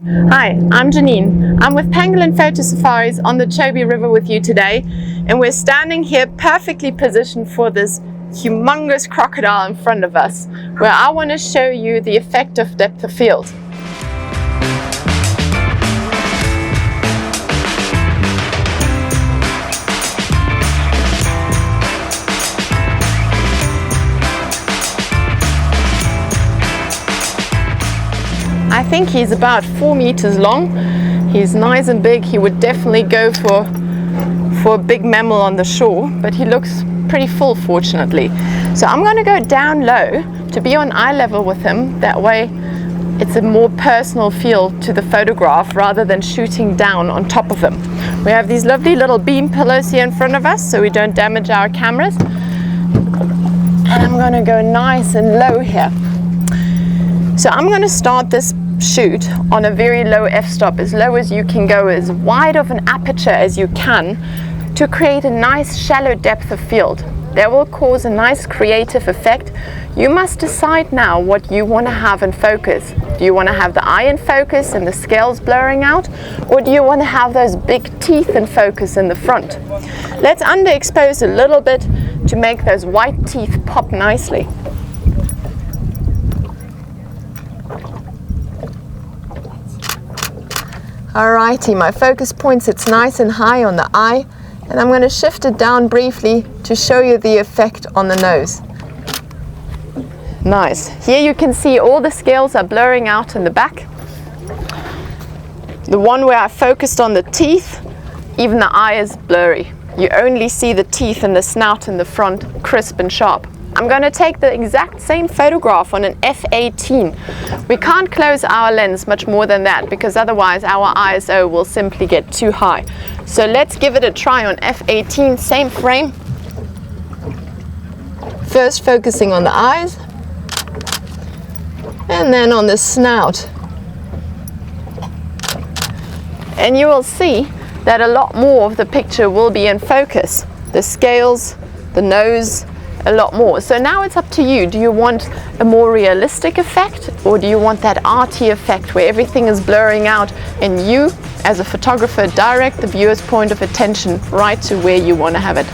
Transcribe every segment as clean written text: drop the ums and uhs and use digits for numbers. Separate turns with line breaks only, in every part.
Hi, I'm Janine. I'm with Pangolin Photo Safaris on the Chobe River with you today, and we're standing here perfectly positioned for this humongous crocodile in front of us, where I want to show you the effect of depth of field. I think he's about 4 meters long. He's nice and big. He would definitely go for a big mammal on the shore, but he looks pretty full, fortunately. So I'm going to go down low to be on eye level with him. That way it's a more personal feel to the photograph rather than shooting down on top of him. We have these lovely little beam pillows here in front of us so we don't damage our cameras. And I'm going to go nice and low here. So I'm going to start this shoot on a very low f-stop, as low as you can go, as wide of an aperture as you can, to create a nice shallow depth of field. That will cause a nice creative effect. You must decide now what you want to have in focus. Do you want to have the eye in focus and the scales blurring out, or do you want to have those big teeth in focus in the front? Let's underexpose a little bit to make those white teeth pop nicely. Alrighty, my focus points, it's nice and high on the eye, and I'm going to shift it down briefly to show you the effect on the nose. Nice. Here you can see all the scales are blurring out in the back. The one where I focused on the teeth, even the eye is blurry. You only see the teeth and the snout in the front crisp and sharp. I'm going to take the exact same photograph on an f/18. We can't close our lens much more than that because otherwise our ISO will simply get too high. So let's give it a try on f/18, same frame. First focusing on the eyes and then on the snout. And you will see that a lot more of the picture will be in focus. The scales, the nose, a lot more. So now it's up to you. Do you want a more realistic effect, or do you want that arty effect where everything is blurring out and you as a photographer direct the viewer's point of attention right to where you want to have it?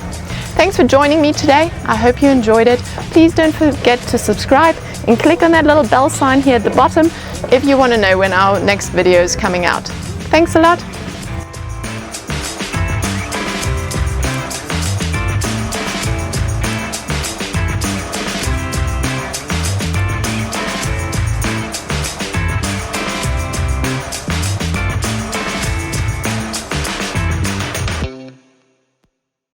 Thanks for joining me today. I hope you enjoyed it. Please don't forget to subscribe and click on that little bell sign here at the bottom if you want to know when our next video is coming out. Thanks a lot.